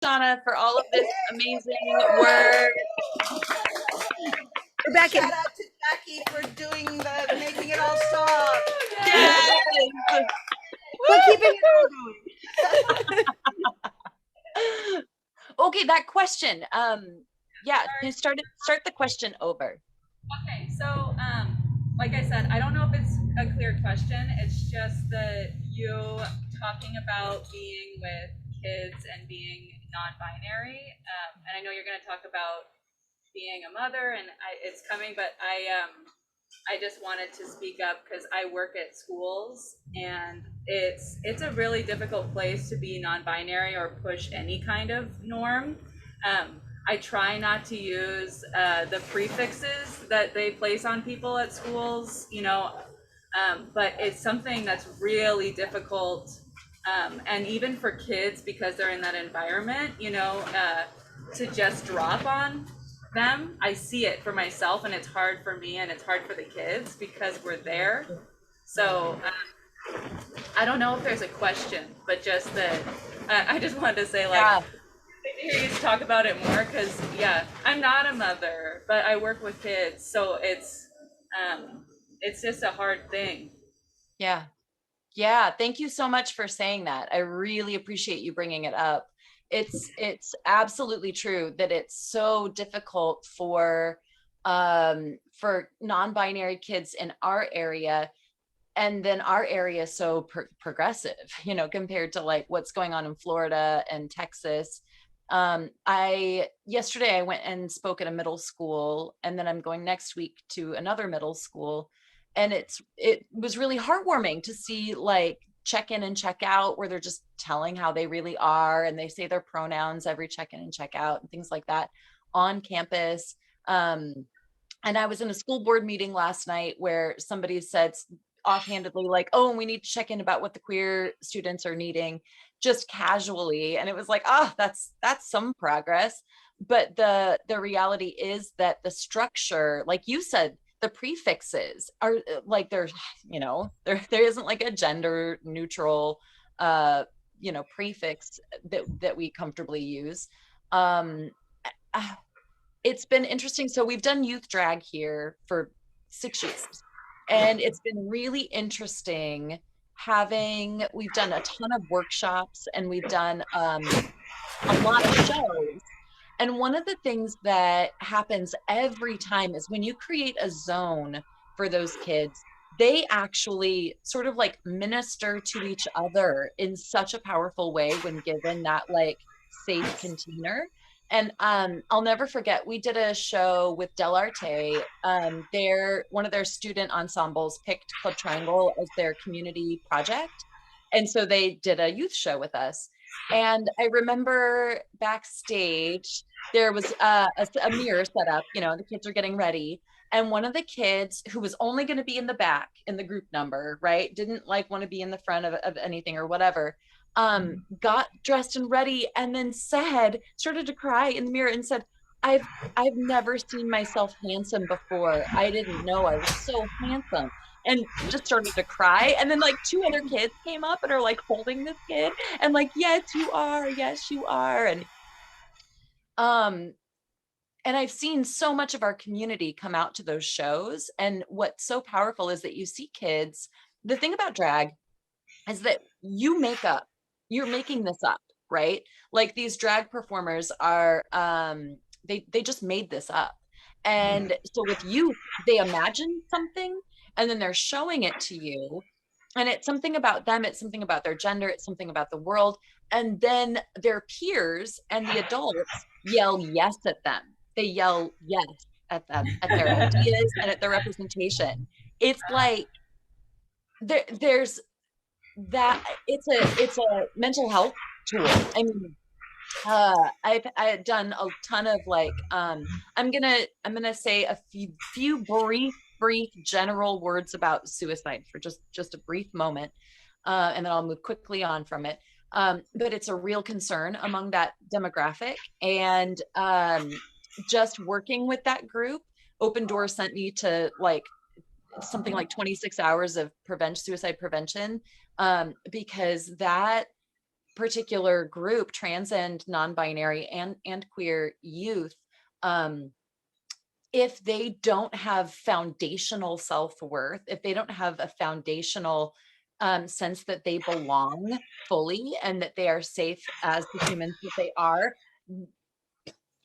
Shauna, for all of this amazing work. Rebecca. Shout out to Jackie for making it all stop. Yes. We're keeping it all going. Okay, that question. Yeah, start the question over. Okay, so like I said, I don't know if it's a clear question. It's just that you talking about being with kids and being non-binary, and I know you're going to talk about being a mother, and it's coming, but I just wanted to speak up because I work at schools, and it's a really difficult place to be non-binary or push any kind of norm. I try not to use the prefixes that they place on people at schools, but it's something that's really difficult, and even for kids because they're in that environment, to just drop on them. I see it for myself, and it's hard for me, and it's hard for the kids because we're there. So I don't know if there's a question, but just that I just wanted to say, like, I hear you talk about it more because, yeah, I'm not a mother, but I work with kids, so it's just a hard thing. Yeah, thank you so much for saying that. I really appreciate you bringing it up. It's absolutely true that it's so difficult for non-binary kids in our area, and then our area is so progressive, compared to like what's going on in Florida and Texas. Yesterday I went and spoke at a middle school, and then I'm going next week to another middle school, and it was really heartwarming to see like check in and check out where they're just telling how they really are, and they say their pronouns every check in and check out and things like that on campus. And I was in a school board meeting last night where somebody said offhandedly, like, oh, we need to check in about what the queer students are needing, just casually. And it was like, oh, that's some progress. But the reality is that the structure, like you said, the prefixes are like, there isn't like a gender neutral prefix that we comfortably use. It's been interesting. So we've done youth drag here for 6 years, and it's been really interesting we've done a ton of workshops, and we've done a lot of shows. And one of the things that happens every time is when you create a zone for those kids, they actually sort of like minister to each other in such a powerful way when given that like safe container. And I'll never forget, we did a show with Del Arte. One of their student ensembles picked Club Triangle as their community project. And so they did a youth show with us. And I remember backstage, there was a mirror set up, the kids are getting ready. And one of the kids who was only going to be in the back in the group number, right, didn't like want to be in the front of anything or whatever, got dressed and ready, and then started to cry in the mirror and said, I've never seen myself handsome before. I didn't know I was so handsome. And just started to cry. And then like 2 other kids came up and are like holding this kid and like, yes, you are. Yes, you are. And I've seen so much of our community come out to those shows. And what's so powerful is that you see kids. The thing about drag is that you're making this up, right? Like these drag performers are, they just made this up. And so with youth, they imagine something and then they're showing it to you. And it's something about them, it's something about their gender, it's something about the world. And then their peers and the adults yell yes at them. They yell yes at them, at their ideas and at their representation. It's like there's that it's a mental health tool. I mean, I've done a ton of like, I'm gonna say a few brief general words about suicide for just a brief moment, and then I'll move quickly on from it. But it's a real concern among that demographic, and just working with that group, Open Door sent me to like something like 26 hours of suicide prevention, because that particular group, trans and non-binary and queer youth, if they don't have foundational self-worth, if they don't have a foundational sense that they belong fully and that they are safe as the humans that they are,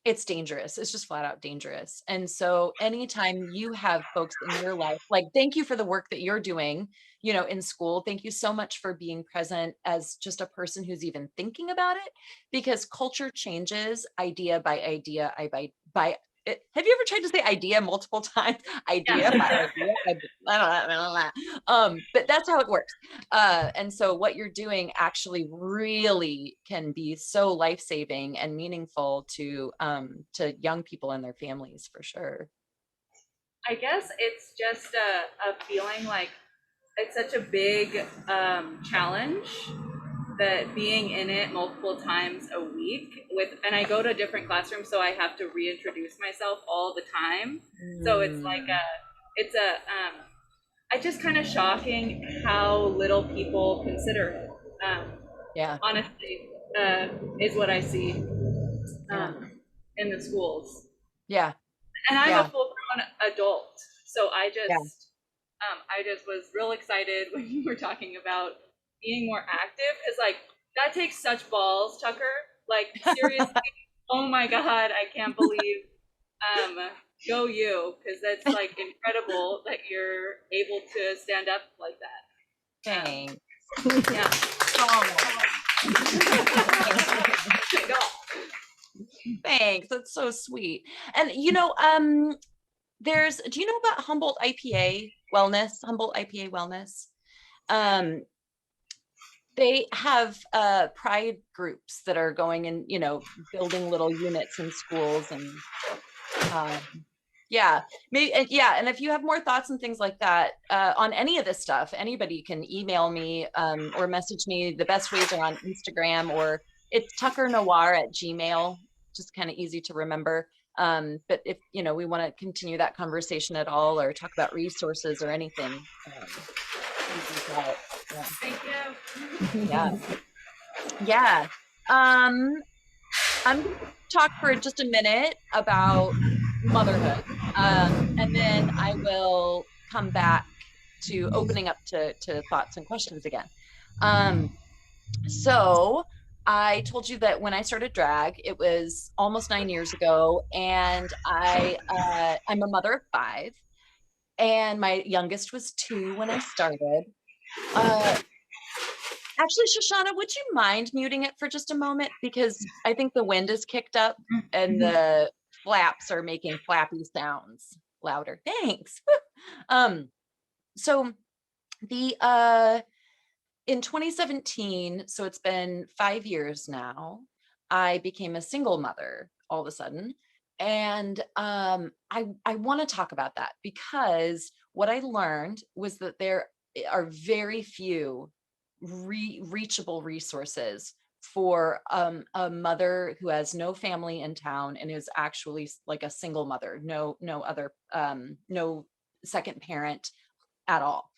it's dangerous. It's just flat out dangerous. And so anytime you have folks in your life, like, thank you for the work that you're doing, in school. Thank you so much for being present as just a person who's even thinking about it, because culture changes idea by idea, by have you ever tried to say idea multiple times? Idea by idea. I don't know. But that's how it works. And so what you're doing actually really can be so life-saving and meaningful to young people and their families, for sure. I guess it's just a feeling like it's such a big challenge that being in it multiple times a week and I go to different classrooms, so I have to reintroduce myself all the time. So it's like it's it's just kind of shocking how little people consider it. Yeah. Honestly, is what I see Yeah. in the schools. Yeah. And I'm Yeah. a full-grown adult, so Yeah. I just was real excited when you were talking about being more active, because like that takes such balls, Tucker. Like seriously, oh my God, I can't believe go you, because that's like incredible that you're able to stand up like that. Thanks. Yeah. Thanks. That's so sweet. And do you know about Humboldt IPA Wellness? They have pride groups that are going and, building little units in schools, and yeah, maybe, and if you have more thoughts and things like that on any of this stuff, anybody can email me or message me. The best ways are on Instagram, or it's TuckerNoir@gmail, just kind of easy to remember. But if we want to continue that conversation at all, or talk about resources or anything, yeah. Thank you. Yeah. Yeah. I'm going to talk for just a minute about motherhood. And then I will come back to opening up to thoughts and questions again. So I told you that when I started drag, it was almost 9 years ago, and I'm a mother of 5, and my youngest was 2 when I started. Actually, Shoshana, would you mind muting it for just a moment? Because I think the wind is kicked up and the flaps are making flappy sounds louder. Thanks. So the in 2017, so it's been 5 years now, I became a single mother all of a sudden. And I want to talk about that, because what I learned was that there are very few reachable resources for a mother who has no family in town and is actually like a single mother, no other no second parent at all.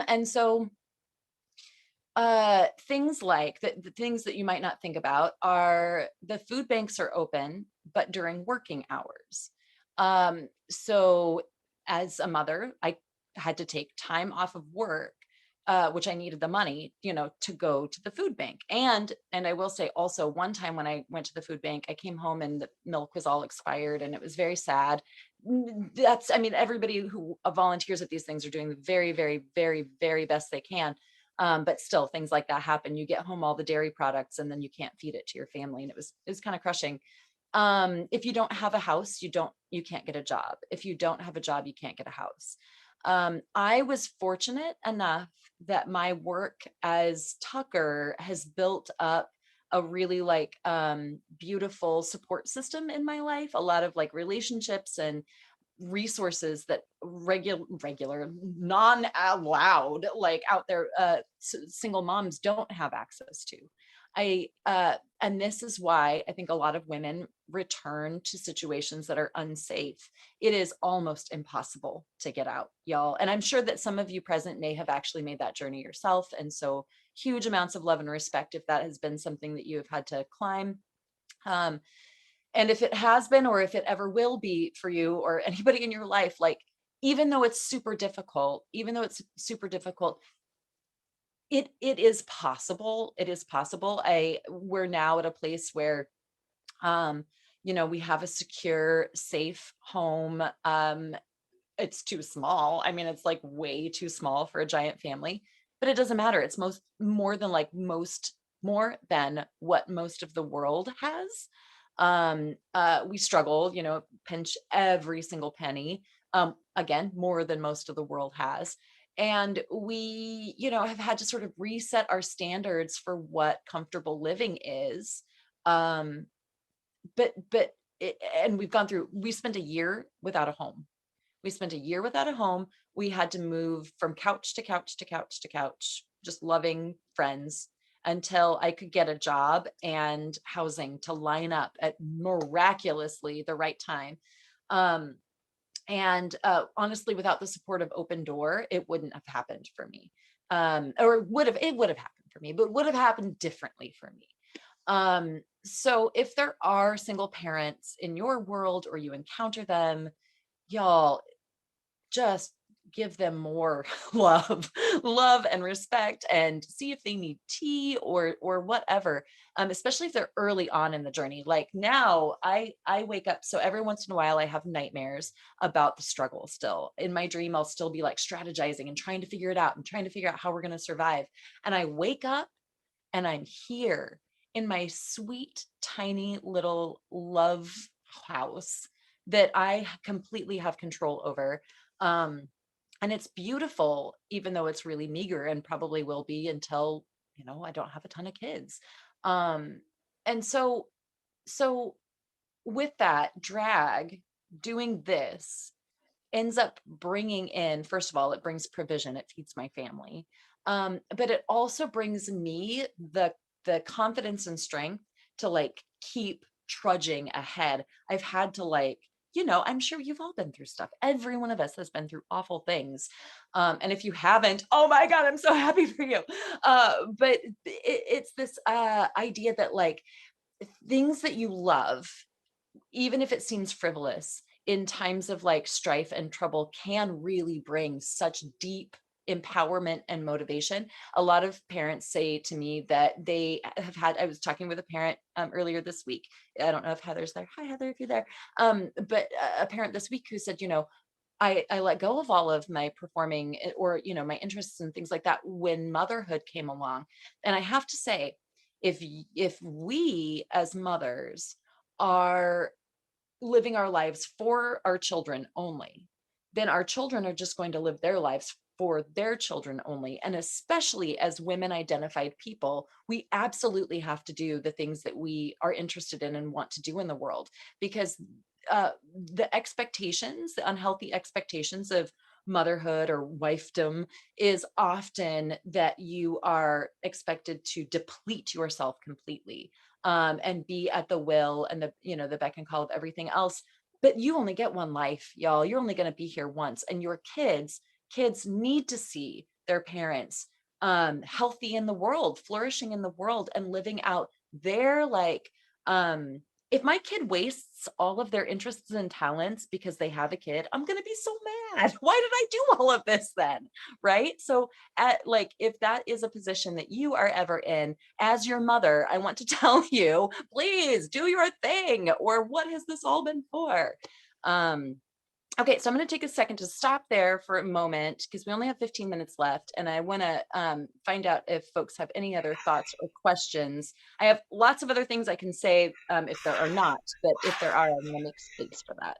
And so things like the things that you might not think about are the food banks are open, but during working hours. So as a mother, I had to take time off of work, which I needed the money, to go to the food bank. And I will say also, one time when I went to the food bank, I came home and the milk was all expired, and it was very sad. Everybody who volunteers at these things are doing the very, very, very, very best they can. But still, things like that happen. You get home all the dairy products, and then you can't feed it to your family. And it was kind of crushing. If you don't have a house, you can't get a job. If you don't have a job, you can't get a house. I was fortunate enough that my work as Tucker has built up a really beautiful support system in my life, a lot of relationships and resources that regular non-allowed out there single moms don't have access to. And this is why I think a lot of women return to situations that are unsafe. It is almost impossible to get out, y'all. And I'm sure that some of you present may have actually made that journey yourself. And so huge amounts of love and respect if that has been something that you have had to climb. Um, and if it has been, or if it ever will be for you or anybody in your life, like, even though it's super difficult, it is possible. It is possible. We're now at a place where, um, we have a secure, safe home. It's too small. I mean, it's like way too small for a giant family, but it doesn't matter. It's more than what most of the world has. We struggle, pinch every single penny. Again, more than most of the world has. And we, have had to sort of reset our standards for what comfortable living is. Um, and we spent a year without a home. We had to move from couch to couch to couch to couch, just loving friends, until I could get a job and housing to line up at miraculously the right time. And honestly, without the support of Open Door, it wouldn't have happened for me. Or it would have happened for me, but would have happened differently for me. So if there are single parents in your world, or you encounter them, y'all, just give them more love and respect, and see if they need tea or whatever. Especially if they're early on in the journey. Like now, I wake up, so every once in a while I have nightmares about the struggle. Still in my dream, I'll still be like strategizing and trying to figure it out and trying to figure out how we're going to survive. And I wake up and I'm here in my sweet, tiny little love house that I completely have control over. And it's beautiful, even though it's really meager, and probably will be until, I don't have a ton of kids. Um, and so with that, drag, doing this, ends up bringing in, first of all, it brings provision, it feeds my family. But it also brings me the confidence and strength to like keep trudging ahead. I've had to like, I'm sure you've all been through stuff. Every one of us has been through awful things. And if you haven't, oh my God, I'm so happy for you. But it's this idea that like things that you love, even if it seems frivolous, in times of like strife and trouble, can really bring such deep empowerment and motivation. A lot of parents say to me that they have had, I was talking with a parent earlier this week. I don't know if Heather's there. Hi, Heather, if you're there. But a parent this week who said, I let go of all of my performing, or, my interests and things like that when motherhood came along. And I have to say, if we as mothers are living our lives for our children only, then our children are just going to live their lives for their children only. And especially as women identified people, we absolutely have to do the things that we are interested in and want to do in the world, because the expectations, the unhealthy expectations of motherhood or wifedom, is often that you are expected to deplete yourself completely, and be at the will and the beck and call of everything else. But you only get one life, y'all. You're only going to be here once, and your kids need to see their parents healthy in the world, flourishing in the world, and living out their like if my kid wastes all of their interests and talents because they have a kid, I'm going to be so mad. Why did I do all of this then? Right? So if that is a position that you are ever in as your mother, I want to tell you, please do your thing. Or what has this all been for? Okay, so I'm going to take a second to stop there for a moment because we only have 15 minutes left, and I want to find out if folks have any other thoughts or questions. I have lots of other things I can say if there are not, but if there are, I'm going to make space for that.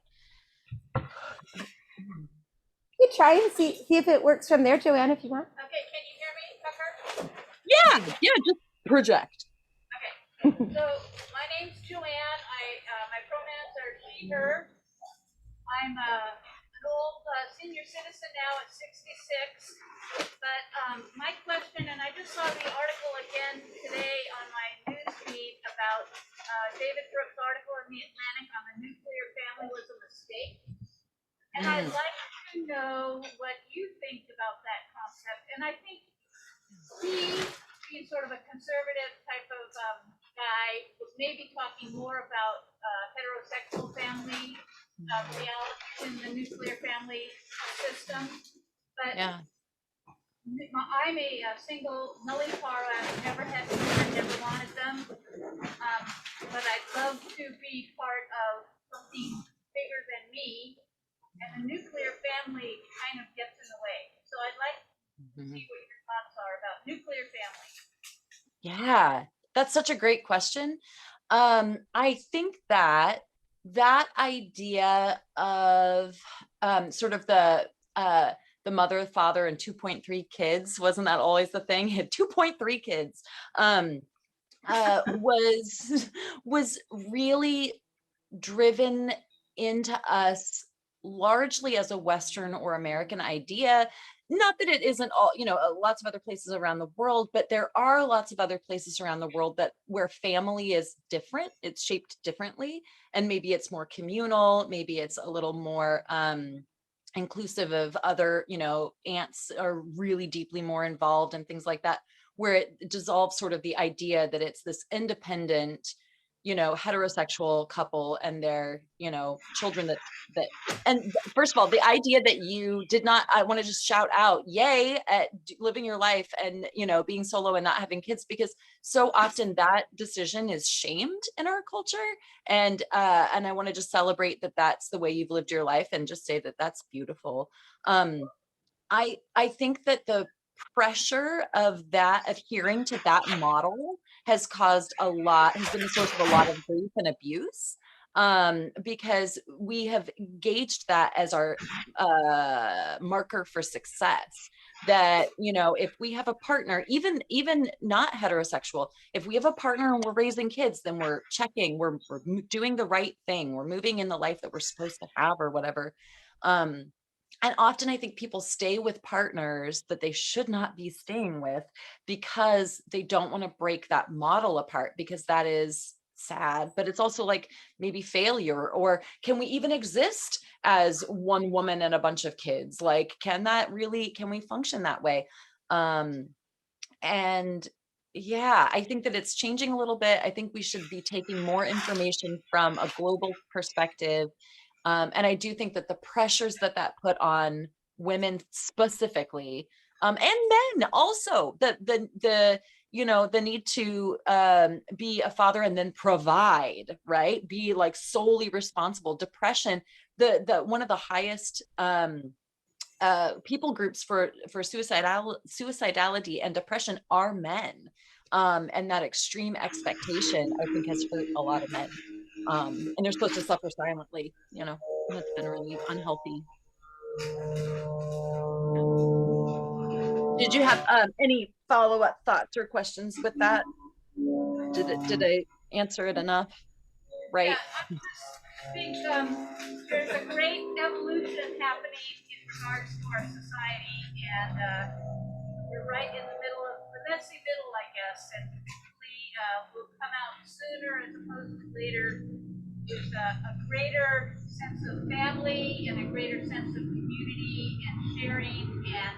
You try and see if it works from there, Joanne, if you want. Okay, can you hear me, Tucker? Yeah, just project. Okay, so my name's Joanne. My pronouns are she, her. I'm an old senior citizen now at 66. But my question, and I just saw the article again today on my news feed about David Brooks' article in the Atlantic on the nuclear family was a mistake. And I'd like to know what you think about that concept. And I think he being sort of a conservative type of guy, was maybe talking more about heterosexual family reality in the nuclear family system. But Yeah. I'm a single nulliparous. I've never had children, never wanted them. But I'd love to be part of something bigger than me. And the nuclear family kind of gets in the way. So I'd like to see what your thoughts are about nuclear family. Yeah, that's such a great question. I think that that idea of sort of the mother, father, and 2.3 kids, wasn't that always the thing? He had 2.3 kids. Was was really driven into us largely as a Western or American idea. Not that it isn't all, lots of other places around the world, but there are lots of other places around the world that where family is different, it's shaped differently, and maybe it's more communal, maybe it's a little more inclusive of other, aunts are really deeply more involved and things like that, where it dissolves sort of the idea that it's this independent, heterosexual couple and their, children that, and first of all, the idea that you did not, I want to just shout out, yay at living your life and, being solo and not having kids, because so often that decision is shamed in our culture. And I want to just celebrate that that's the way you've lived your life and just say that that's beautiful. I think that the pressure of that, adhering to that model has been the source of a lot of grief and abuse, because we have gauged that as our marker for success. That, if we have a partner, even not heterosexual, if we have a partner and we're raising kids, then we're checking, we're doing the right thing, we're moving in the life that we're supposed to have or whatever. And often I think people stay with partners that they should not be staying with because they don't want to break that model apart, because that is sad, but it's also like maybe failure. Or can we even exist as one woman and a bunch of kids? Like, can we function that way? And yeah, I think that it's changing a little bit. I think we should be taking more information from a global perspective. And I do think that the pressures that put on women specifically, and men also, the need to be a father and then provide, right? Be like solely responsible. Depression, the one of the highest people groups for suicidality and depression are men. And that extreme expectation, I think, has hurt a lot of men. And they're supposed to suffer silently, and it's been really unhealthy. Did you have any follow-up thoughts or questions with that? Did I answer it enough? Right? Yeah, I think there's a great evolution happening in regards to our society, and we're right in the middle of the messy middle, I guess, and hopefully will come out sooner as opposed to later with a greater sense of family and a greater sense of community and sharing and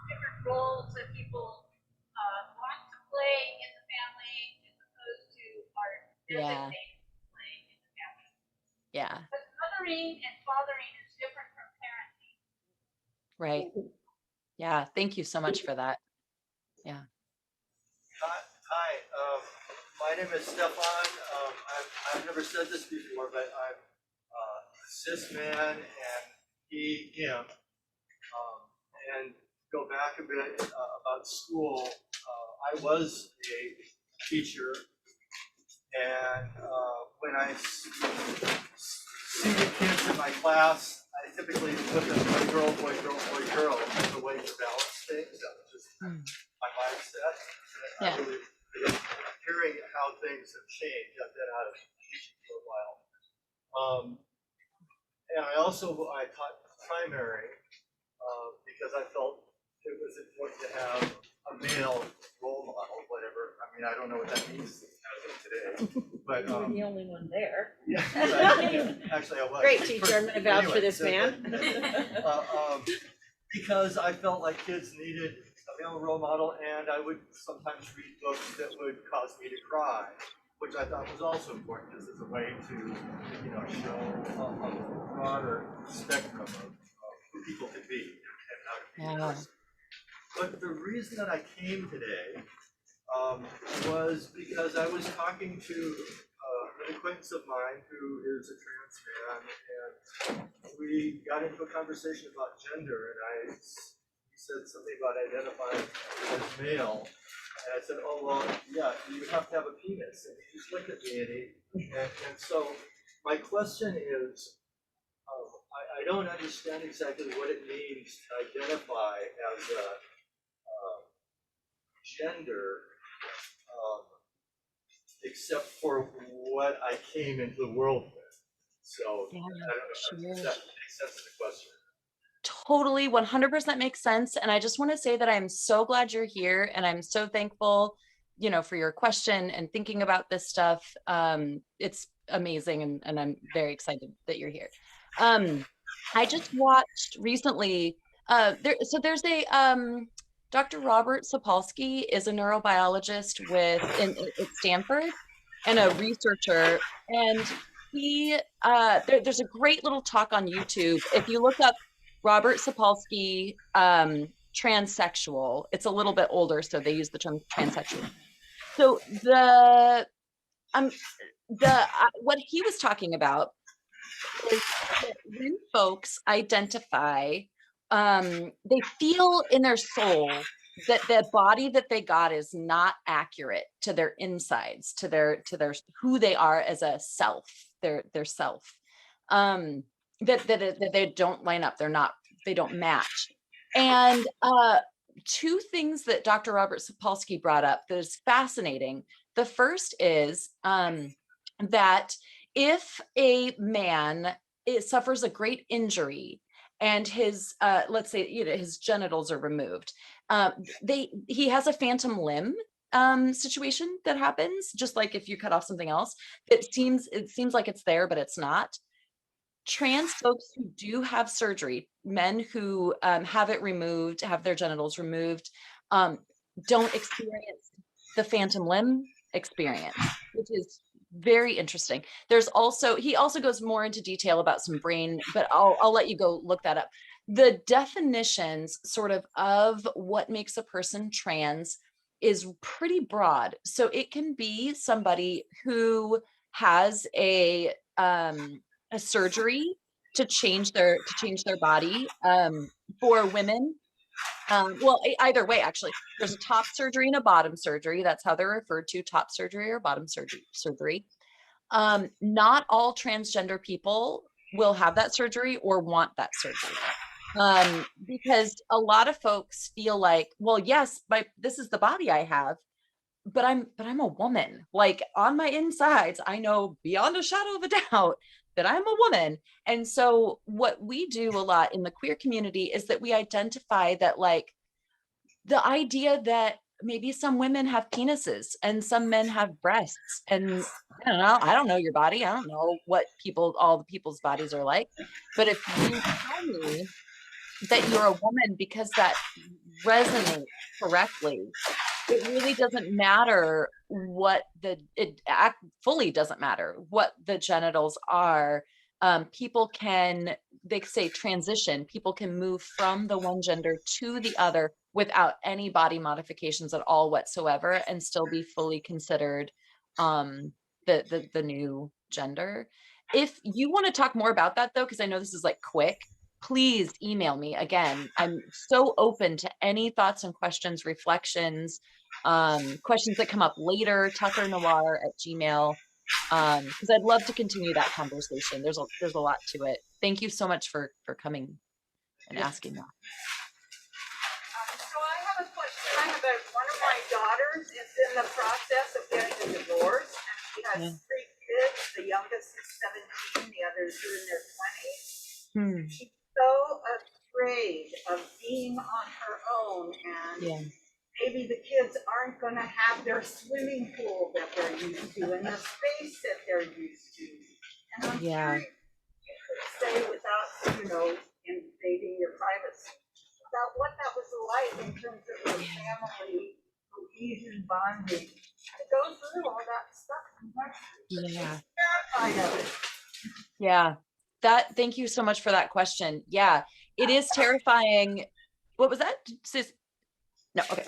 different roles that people want to play in the family as opposed to are Yeah. designated to play in the family. Yeah. But mothering and fathering is different from parenting. Right. Yeah. Thank you so much for that. Yeah. Hi, my name is Stefan. I've never said this before, but I'm a cis man and he, him. And go back a bit about school. I was a teacher, and when I see the kids in my class, I typically put them boy, girl, boy, girl, boy, girl as a way to balance things. That was just my mindset. And I really hearing how things have changed. I've been out of teaching for a while. And I taught primary because I felt it was important to have a male role model, whatever. I mean, I don't know what that means as of today, but You were the only one there. yeah, actually I was. Great teacher, I'm gonna vouch for this so, man. because I felt like kids needed a male role model, and I would sometimes read books that would cause me to cry, which I thought was also important, just as a way to, show a broader spectrum of who people can be and how to be a Yeah. person. But the reason that I came today was because I was talking to an acquaintance of mine who is a trans man, and we got into a conversation about gender, and he said something about identifying as male, and I said, oh, well, yeah, you have to have a penis, and he just looked at me, and so my question is, I don't understand exactly what it means to identify as a gender, except for what I came into the world with. So Yeah, I don't know if sure. that makes sense of the question. Totally 100% makes sense. And I just want to say that I'm so glad you're here and I'm so thankful, for your question and thinking about this stuff. It's amazing and I'm very excited that you're here. I just watched recently, there's a Dr. Robert Sapolsky is a neurobiologist at Stanford and a researcher. And there's a great little talk on YouTube. If you look up Robert Sapolsky, transsexual. It's a little bit older, so they use the term transsexual. So what he was talking about is that when folks identify, they feel in their soul that the body that they got is not accurate to their insides, to their who they are as a self, their self. That they don't line up, they don't match. And two things that Dr. Robert Sapolsky brought up that is fascinating. The first is that if a man suffers a great injury and his let's say his genitals are removed, he has a phantom limb situation that happens, just like if you cut off something else. It seems like it's there, but it's not. Trans folks who do have surgery, men who have it removed, have their genitals removed, don't experience the phantom limb experience, which is very interesting. He also goes more into detail about some brain, but I'll let you go look that up. The definitions of what makes a person trans is pretty broad. So it can be somebody who has a surgery to change their body. For women, well, either way, actually, there's a top surgery and a bottom surgery. That's how they're referred to: top surgery or bottom surgery. Not all transgender people will have that surgery or want that surgery, because a lot of folks feel like, well, yes, this is the body I have, but I'm a woman. Like, on my insides, I know beyond a shadow of a doubt that I'm a woman. And so what we do a lot in the queer community is that we identify that, like, the idea that maybe some women have penises and some men have breasts, and I don't know your body. I don't know what all the people's bodies are like. But if you tell me that you're a woman because that resonates correctly, it really doesn't matter fully doesn't matter what the genitals are. People can, they say transition, people can move from the one gender to the other without any body modifications at all whatsoever and still be fully considered the new gender. If you want to talk more about that, though, because I know this is like quick, please email me. Again, I'm so open to any thoughts and questions, reflections, questions that come up later. TuckerNoir@gmail, because I'd love to continue that conversation. There's a lot to it. Thank you so much for coming and asking that. So I have a question. I have one of my daughters is in the process of getting a divorce, and she has three kids. The youngest is 17, the others are in their 20s. She's so afraid of being on her own, and maybe the kids aren't going to have their swimming pool that they're used to and the space that they're used to. And I'm curious if you could stay without, invading your privacy. about what that was like in terms of the family cohesion bonding to go through all that stuff. Yeah. Terrified of it. Yeah. Thank you so much for that question. Yeah, it is terrifying. What was that? Sis? No, okay.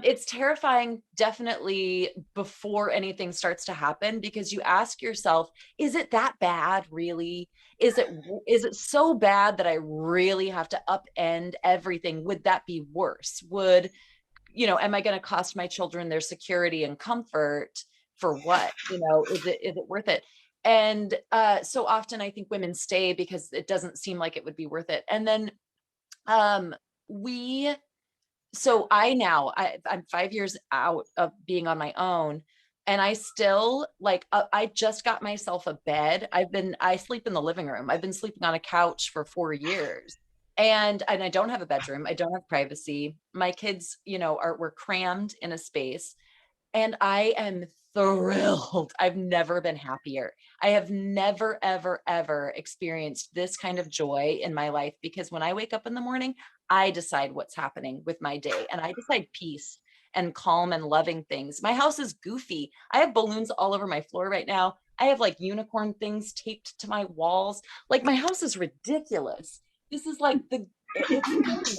It's terrifying definitely before anything starts to happen, because you ask yourself, is it that bad really? Is it so bad that I really have to upend everything? Would that be worse? Am I going to cost my children their security and comfort for what? Is it worth it? And so often I think women stay because it doesn't seem like it would be worth it. And then um, we so I'm 5 years out of being on my own, and I still I just got myself a bed. I sleep in the living room. I've been sleeping on a couch for 4 years. And I don't have a bedroom. I don't have privacy. My kids, we're crammed in a space, and I am thrilled. I've never been happier. I have never, ever, ever experienced this kind of joy in my life, because when I wake up in the morning, I decide what's happening with my day, and I decide peace and calm and loving things. My house is goofy. I have balloons all over my floor right now. I have like unicorn things taped to my walls. Like, my house is ridiculous. This is like it's silliness.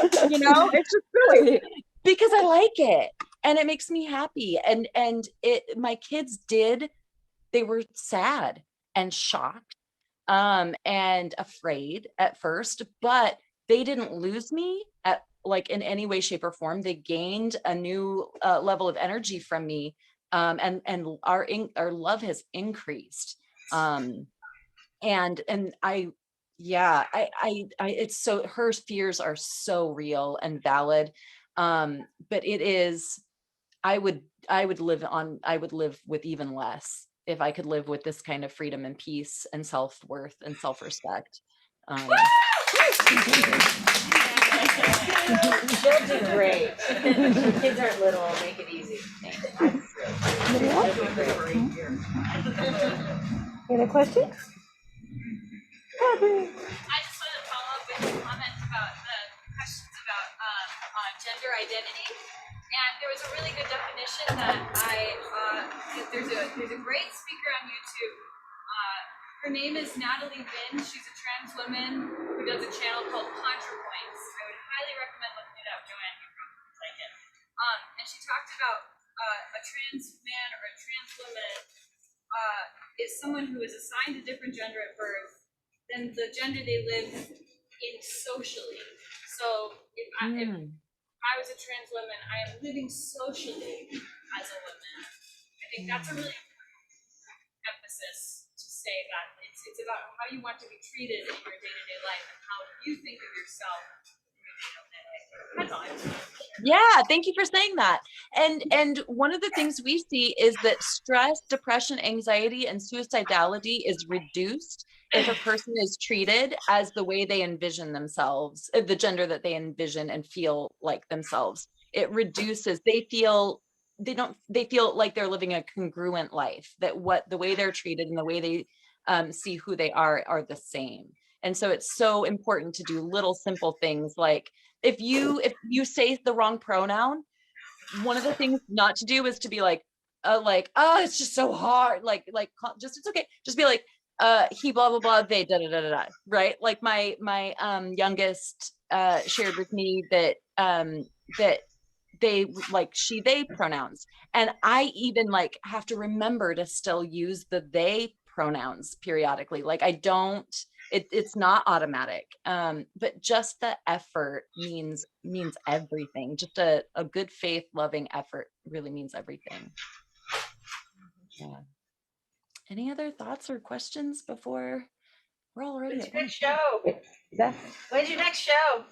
It's just really because I like it, and it makes me happy. And my kids they were sad and shocked, and afraid at first, but they didn't lose me at like in any way, shape, or form. They gained a new level of energy from me, and our love has increased. And I yeah, it's so, her fears are so real and valid. But it is, I would live with even less if I could live with this kind of freedom and peace and self-worth and self-respect. You'll do great. Your kids aren't little, make it easy. Any other questions? Aubrey. I just wanted to follow up with your comments about the questions about gender identity. And there was a really good definition that there's a great speaker on YouTube. Her name is Natalie Wynn. She's a trans woman who does a channel called ContraPoints. I would highly recommend looking it up. Joanne, you probably like it. And she talked about a trans man or a trans woman is someone who is assigned a different gender at birth than the gender they live in socially. So if I was a trans woman, I am living socially as a woman. I think that's a really important emphasis to say that it's about how you want to be treated in your day-to-day life and how you think of yourself in your day-to-day life. That's all I was saying. Yeah, thank you for saying that. And one of the things we see is that stress, depression, anxiety, and suicidality is reduced if a person is treated as the way they envision themselves, the gender that they envision and feel like themselves. It reduces, they feel like they're living a congruent life, that the way they're treated and the way they see who they are the same. And so it's so important to do little simple things like, if you say the wrong pronoun, one of the things not to do is to be like, oh, it's just so hard. It's okay. Just be like, he, blah, blah, blah, they, da, da, da, da, da, right? Like my youngest shared with me that they like she, they pronouns. And I even have to remember to still use the they pronouns periodically. Like I don't, it's not automatic. But just the effort means everything. Just a good faith, loving effort really means everything. Yeah. Any other thoughts or questions before we're already When's at your next show? When's your next show?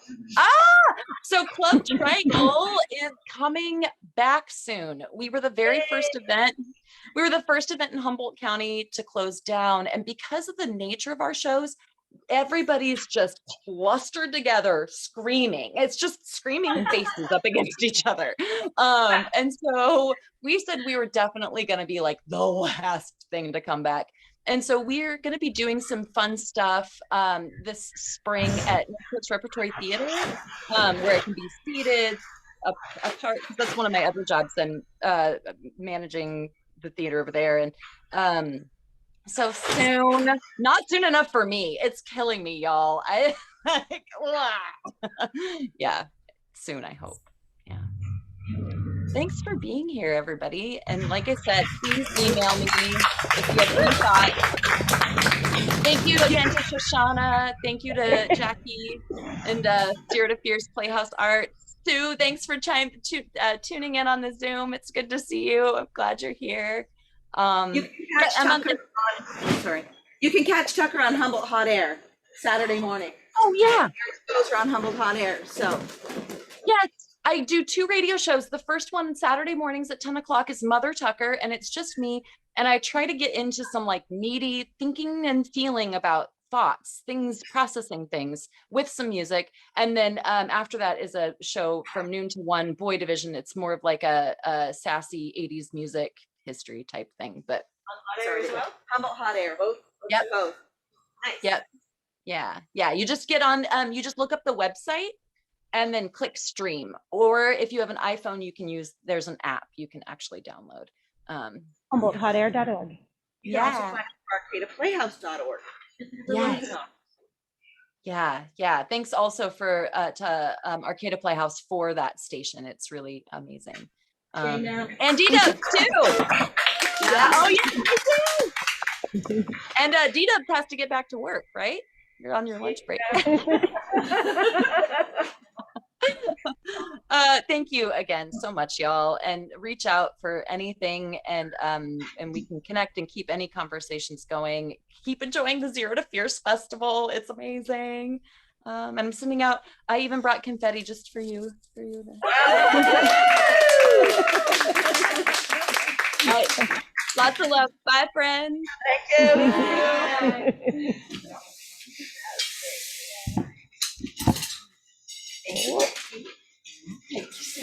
So Club Triangle is coming back soon. We were the very first event. We were the first event in Humboldt County to close down. And because of the nature of our shows, everybody's just clustered together screaming. It's just screaming faces up against each other. And so we said we were definitely going to be like the last thing to come back. And so we're going to be doing some fun stuff this spring at Northcoast Repertory Theater, where it can be seated apart, because that's one of my other jobs, and managing the theater over there. And so soon, not soon enough for me. It's killing me, y'all. I like, yeah, soon, I hope. Yeah. Thanks for being here, everybody. And like I said, please email me if you have any thoughts. Thank you again to Shoshana. Thank you to Jackie and Zero to Fierce Playhouse Arts. Sue, thanks for tuning in on the Zoom. It's good to see you. I'm glad you're here. You can catch Tucker on, you can catch Tucker on Humboldt Hot Air Saturday morning. Oh yeah. Those are on Humboldt Hot Air. So yes, I do 2 radio shows. The first one Saturday mornings at 10 o'clock is Mother Tucker, and it's just me. And I try to get into some like meaty thinking and feeling about thoughts, things, processing things with some music. And then after that is a show from noon to 1, Boy Division. It's more of like a sassy 80s music history type thing. But on Hot Air as well? Humboldt Hot Air, both? Yep. Both. Nice. Yep. Yeah. You just get on, you just look up the website and then click stream. Or if you have an iPhone, you can use, there's an app you can actually download. HumboldtHotAir.org. You can also find it at arcadaplayhouse.org. Yes. Yeah. Thanks also for to Arcada Playhouse for that station. It's really amazing. And D-Dub too. Yeah. Oh yeah, me too. And D-Dub has to get back to work, right? You're on your lunch break. Thank you again so much, y'all, and reach out for anything, and we can connect and keep any conversations going. Keep enjoying the Zero to Fierce Festival. It's amazing. And I'm sending out, I even brought confetti just for you. All right. Lots of love. Bye, friends. Thank you.